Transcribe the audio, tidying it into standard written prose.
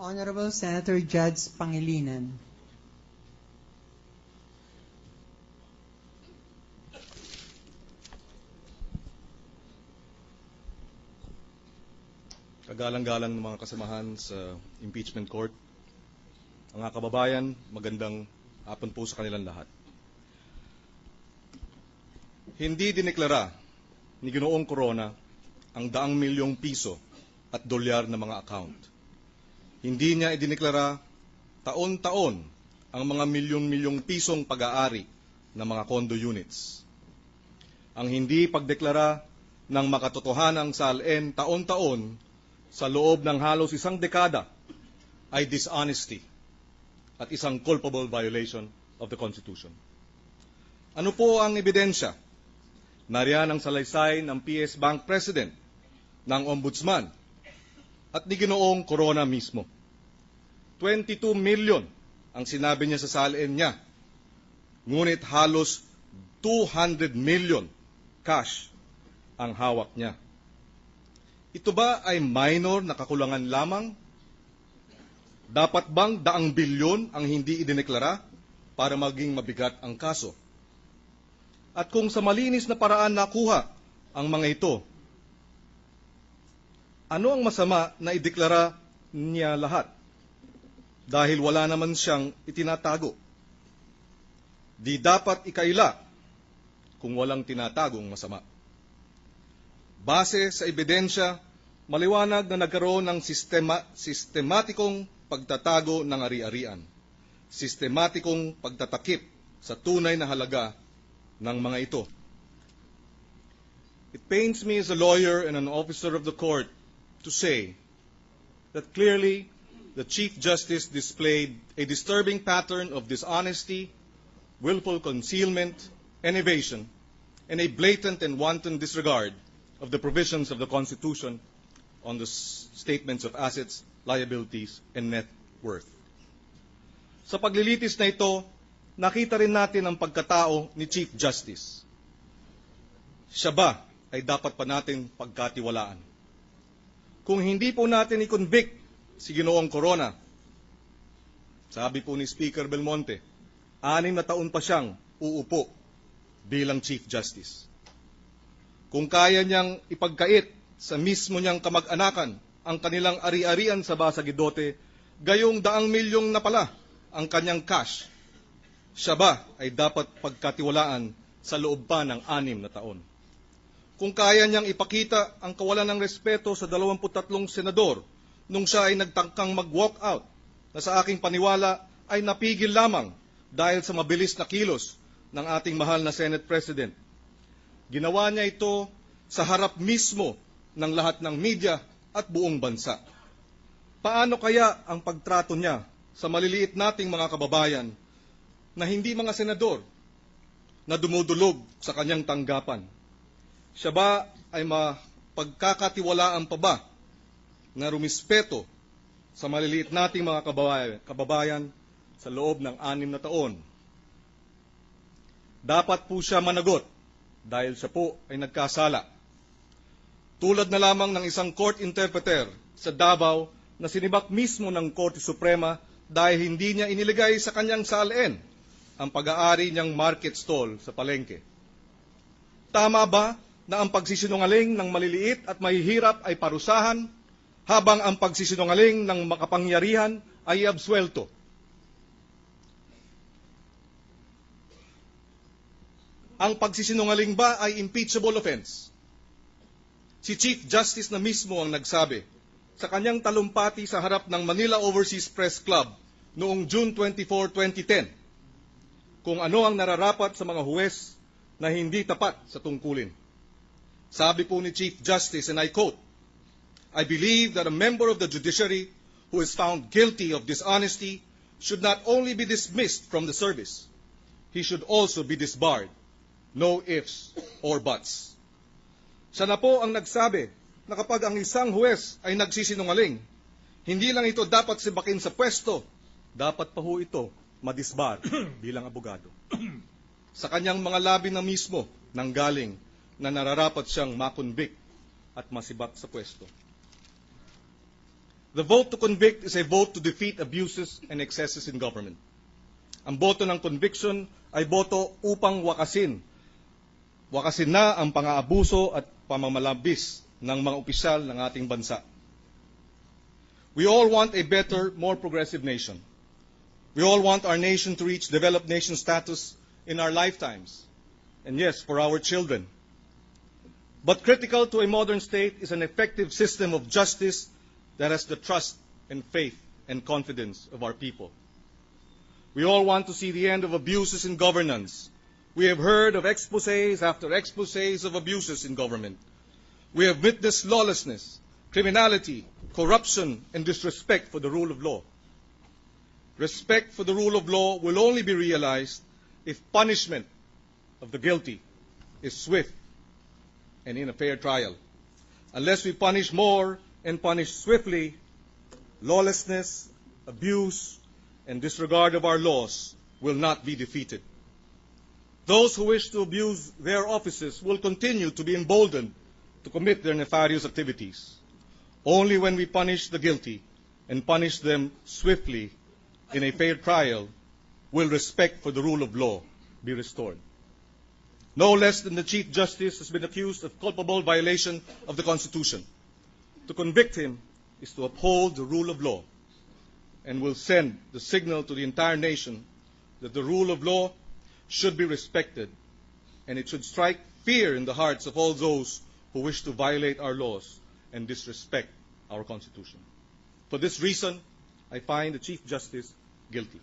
Honorable Senator Judge Pangilinan. Kagalang-galang ng mga kasamahan sa impeachment court. Mga kababayan, magandang hapon po sa kanilang lahat. Hindi dineklara ni Ginoong Corona ang daang milyong piso at dolyar na mga account. Hindi niya idineklara taon-taon ang mga milyon-milyong pisong pag-aari ng mga condo units. Ang hindi pagdeklara ng makatotohanang SALN taon-taon sa loob ng halos isang dekada ay dishonesty at isang culpable violation of the Constitution. Ano po ang ebidensya? Nariyan ang salaysay ng PS Bank President, ng Ombudsman, at ni Ginoong Corona mismo. 22 million ang sinabi niya sa SALN niya, ngunit halos 200 million cash ang hawak niya. Ito ba ay minor na kakulangan lamang? Dapat bang daang bilyon ang hindi idineklara para maging mabigat ang kaso? At kung sa malinis na paraan nakuha ang mga ito, ano ang masama na ideklara niya lahat? Dahil wala naman siyang itinatago. Di dapat ikaila kung walang tinatagong masama. Base sa ebidensya, maliwanag na nagkaroon ng sistematikong pagtatago ng ari-arian, sistematikong pagtatakip sa tunay na halaga ng mga ito. It pains me as a lawyer and an officer of the court to say that clearly the Chief Justice displayed a disturbing pattern of dishonesty, willful concealment, and evasion, and a blatant and wanton disregard of the provisions of the Constitution on the statements of assets, liabilities, and net worth. Sa paglilitis na ito, nakita rin natin ang pagkatao ni Chief Justice. Siya ba ay dapat pa natin pagkatiwalaan? Kung hindi po natin i-convict si Ginoong Corona, sabi po ni Speaker Belmonte, 6 na taon pa siyang uupo bilang Chief Justice. Kung kaya niyang ipagkait sa mismo niyang kamag-anakan ang kanilang ari-arian sa Basa Gidote, gayong daang milyong na pala ang kanyang cash, siya ba ay dapat pagkatiwalaan sa loob pa ng 6 na taon? Kung kaya niyang ipakita ang kawalan ng respeto sa 23 senador nung siya ay nagtangkang mag-walk out, na sa aking paniwala ay napigil lamang dahil sa mabilis na kilos ng ating mahal na Senate President. Ginawa niya ito sa harap mismo ng lahat ng media at buong bansa. Paano kaya ang pagtrato niya sa maliliit nating mga kababayan na hindi mga senador na dumudulog sa kanyang tanggapan? Siya ba ay mapagkakatiwalaan pa ba na rumispeto sa maliliit nating mga kababayan sa loob ng 6 na taon? Dapat po siya managot dahil siya po ay nagkasala. Tulad na lamang ng isang court interpreter sa Davao na sinibak mismo ng Korte Suprema dahil hindi niya iniligay sa kanyang SALN ang pag-aari niyang market stall sa palengke. Tama ba na ang pagsisinungaling ng maliliit at mahihirap ay parusahan habang ang pagsisinungaling ng makapangyarihan ay absuelto? Ang pagsisinungaling ba ay impeachable offense? Si Chief Justice na mismo ang nagsabi sa kanyang talumpati sa harap ng Manila Overseas Press Club noong June 24, 2010 kung ano ang nararapat sa mga huwes na hindi tapat sa tungkulin. Sabi po ni Chief Justice, and I quote, "I believe that a member of the judiciary who is found guilty of dishonesty should not only be dismissed from the service, he should also be disbarred. No ifs or buts." Siya na po ang nagsabi na kapag ang isang huwes ay nagsisinungaling, Hindi lang ito dapat sibakin sa pwesto, dapat pa ho ito madisbar bilang abogado. Sa kanyang mga labi na mismo nanggaling na nararapat siyang makonvict at masibak sa pwesto. The vote to convict is a vote to defeat abuses and excesses in government. Ang boto ng conviction ay boto upang wakasin na ang pang-aabuso at pamamalabis ng mga opisyal ng ating bansa. We all want a better, more progressive nation. We all want our nation to reach developed nation status in our lifetimes. And yes, for our children. But critical to a modern state is an effective system of justice that has the trust and faith and confidence of our people. We all want to see the end of abuses in governance. We have heard of exposés after exposés of abuses in government. We have witnessed lawlessness, criminality, corruption, and disrespect for the rule of law. Respect for the rule of law will only be realized if punishment of the guilty is swift and in a fair trial. Unless we punish more and punish swiftly, lawlessness, abuse, and disregard of our laws will not be defeated. Those who wish to abuse their offices will continue to be emboldened to commit their nefarious activities. Only when we punish the guilty and punish them swiftly in a fair trial will respect for the rule of law be restored. No less than the Chief Justice has been accused of culpable violation of the Constitution. To convict him is to uphold the rule of law and will send the signal to the entire nation that the rule of law should be respected and it should strike fear in the hearts of all those who wish to violate our laws and disrespect our Constitution. For this reason, I find the Chief Justice guilty.